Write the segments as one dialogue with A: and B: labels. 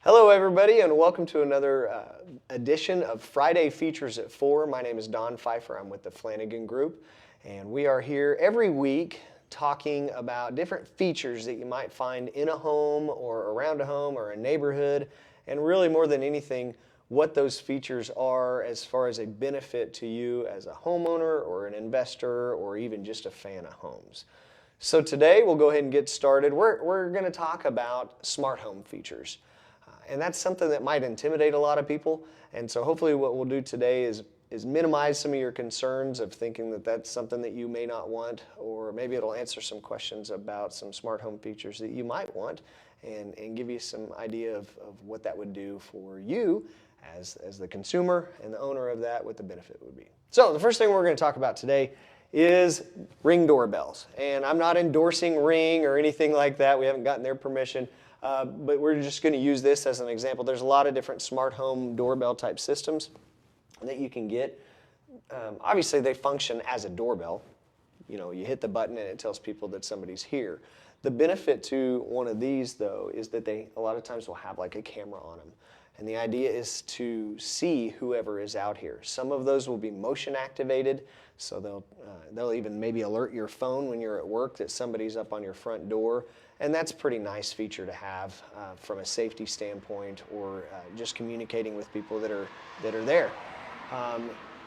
A: Hello everybody and welcome to another edition of Friday Features at 4. My name is Don Fifer. I'm with the Flanagan Group and we are here every week talking about different features that you might find in a home or around a home or a neighborhood, and really more than anything what those features are as far as a benefit to you as a homeowner or an investor or even just a fan of homes. So today we'll go ahead and get started. We're going to talk about smart home features. And that's something that might intimidate a lot of people. And so hopefully what we'll do today is minimize some of your concerns of thinking that that's something that you may not want, or maybe it'll answer some questions about some smart home features that you might want and give you some idea of what that would do for you as the consumer and the owner of that, what the benefit would be. So the first thing we're going to talk about today is Ring doorbells. And I'm not endorsing Ring or anything like that. We haven't gotten their permission. But we're just going to use this as an example. There's a lot of different smart home doorbell type systems that you can get. Obviously, they function as a doorbell. You know, you hit the button and it tells people that somebody's here. The benefit to one of these, though, is that they a lot of times will have like a camera on them. And the idea is to see whoever is out here. Some of those will be motion activated, so they'll even maybe alert your phone when you're at work that somebody's up on your front door. And that's a pretty nice feature to have from a safety standpoint, or just communicating with people that are there.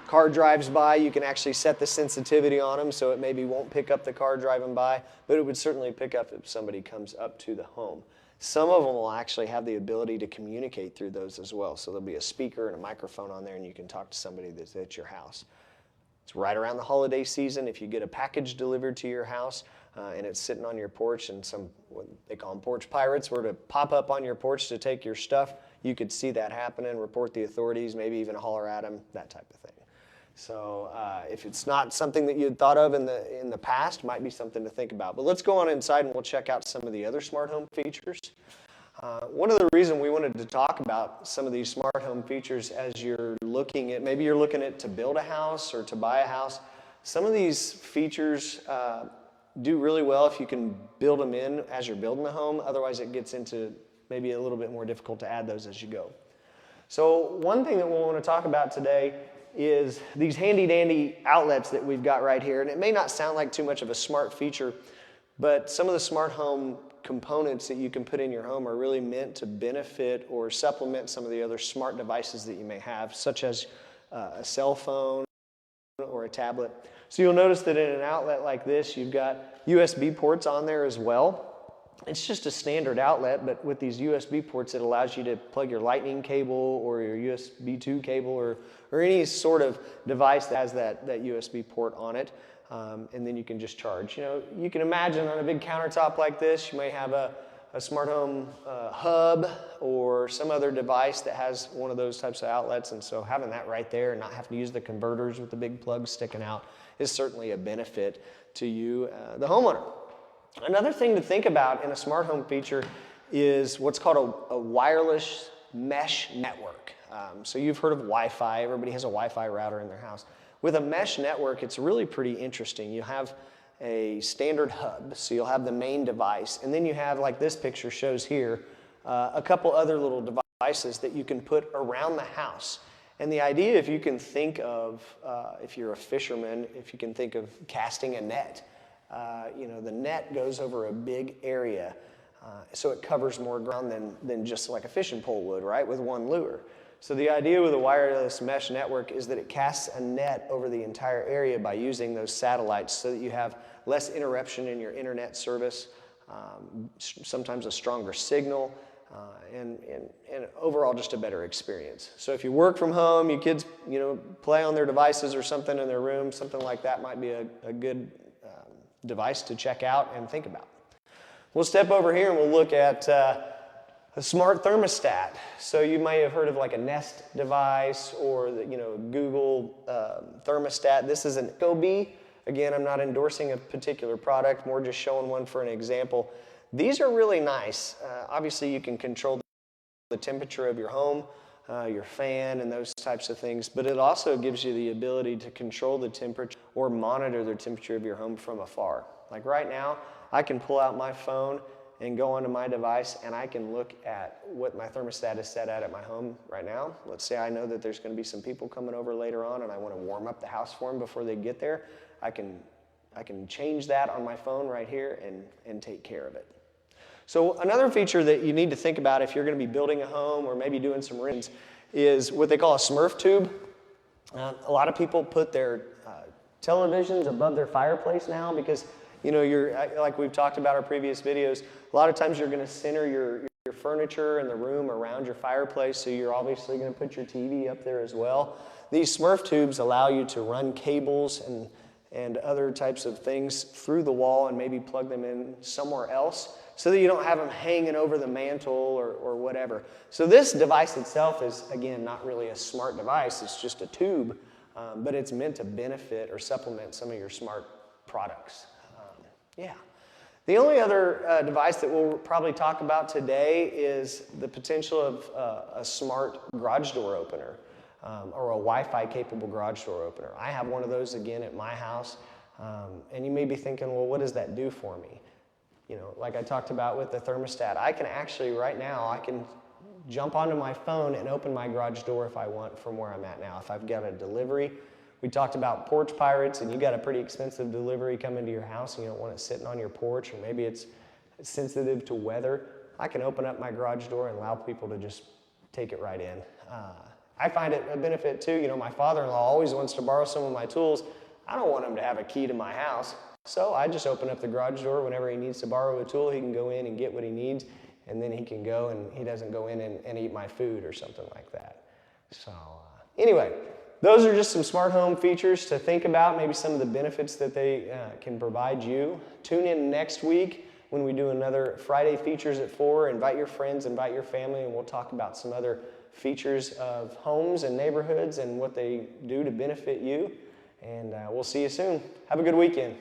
A: Car drives by, you can actually set the sensitivity on them so it maybe won't pick up the car driving by, but it would certainly pick up if somebody comes up to the home. Some of them will actually have the ability to communicate through those as well. So there'll be a speaker and a microphone on there and you can talk to somebody that's at your house. It's right around the holiday season. If you get a package delivered to your house and it's sitting on your porch and what they call them porch pirates were to pop up on your porch to take your stuff, you could see that happening, report the authorities, maybe even holler at them, that type of thing. So if it's not something that you had thought of in the past, might be something to think about. But let's go on inside and we'll check out some of the other smart home features. One of the reasons we wanted to talk about some of these smart home features as you're looking at, maybe you're looking at to build a house or to buy a house, some of these features do really well if you can build them in as you're building a home. Otherwise it gets into maybe a little bit more difficult to add those as you go. So one thing that we'll want to talk about today is these handy dandy outlets that we've got right here. And it may not sound like too much of a smart feature, but some of the smart home components that you can put in your home are really meant to benefit or supplement some of the other smart devices that you may have, such as a cell phone or a tablet. So you'll notice that in an outlet like this, you've got USB ports on there as well. It's just a standard outlet, but with these USB ports, it allows you to plug your lightning cable or your USB 2 cable or any sort of device that has that USB port on it. And then you can just charge. You know, you can imagine on a big countertop like this, you may have a smart home hub or some other device that has one of those types of outlets. And so having that right there and not having to use the converters with the big plugs sticking out is certainly a benefit to you, the homeowner. Another thing to think about in a smart home feature is what's called a wireless mesh network. So you've heard of Wi-Fi. Everybody has a Wi-Fi router in their house. With a mesh network, it's really pretty interesting. You have a standard hub, so you'll have the main device, and then you have, like this picture shows here, a couple other little devices that you can put around the house. And the idea, if you can think of, if you're a fisherman, if you can think of casting a net, you know, the net goes over a big area, so it covers more ground than just like a fishing pole would, right, with one lure. So the idea with a wireless mesh network is that it casts a net over the entire area by using those satellites so that you have less interruption in your internet service, sometimes a stronger signal, and overall just a better experience. So if you work from home, your kids, you know, play on their devices or something in their room, something like that might be a good device to check out and think about. We'll step over here and we'll look at a smart thermostat. So you may have heard of like a Nest device or the, you know, Google thermostat. This is an Ecobee. Again, I'm not endorsing a particular product, more just showing one for an example. These are really nice. Obviously, you can control the temperature of your home, your fan, and those types of things, but it also gives you the ability to control the temperature or monitor the temperature of your home from afar. Like right now, I can pull out my phone and go onto my device, and I can look at what my thermostat is set at my home right now. Let's say I know that there's going to be some people coming over later on and I want to warm up the house for them before they get there. I can change that on my phone right here and take care of it. So another feature that you need to think about if you're going to be building a home or maybe doing some renovations is what they call a Smurf tube. A lot of people put their televisions above their fireplace now because, you know, like we've talked about our previous videos, a lot of times you're going to center your furniture in the room around your fireplace, so you're obviously going to put your TV up there as well. These Smurf tubes allow you to run cables and other types of things through the wall and maybe plug them in somewhere else so that you don't have them hanging over the mantle or whatever. So this device itself is, again, not really a smart device. It's just a tube, but it's meant to benefit or supplement some of your smart products. Yeah. The only other device that we'll probably talk about today is the potential of a smart garage door opener. Or a Wi-Fi capable garage door opener. I have one of those again at my house, and you may be thinking, well, what does that do for me? You know, like I talked about with the thermostat, I can actually right now, I can jump onto my phone and open my garage door if I want from where I'm at now. If I've got a delivery, we talked about porch pirates, and you got a pretty expensive delivery coming to your house and you don't want it sitting on your porch, or maybe it's sensitive to weather, I can open up my garage door and allow people to just take it right in. I find it a benefit too. You know, my father-in-law always wants to borrow some of my tools. I don't want him to have a key to my house. So I just open up the garage door whenever he needs to borrow a tool. He can go in and get what he needs, and then he can go and he doesn't go in and eat my food or something like that. So anyway, those are just some smart home features to think about, maybe some of the benefits that they can provide you. Tune in next week when we do another Friday Features at 4. Invite your friends, invite your family, and we'll talk about some other features of homes and neighborhoods and what they do to benefit you. And we'll see you soon. Have a good weekend.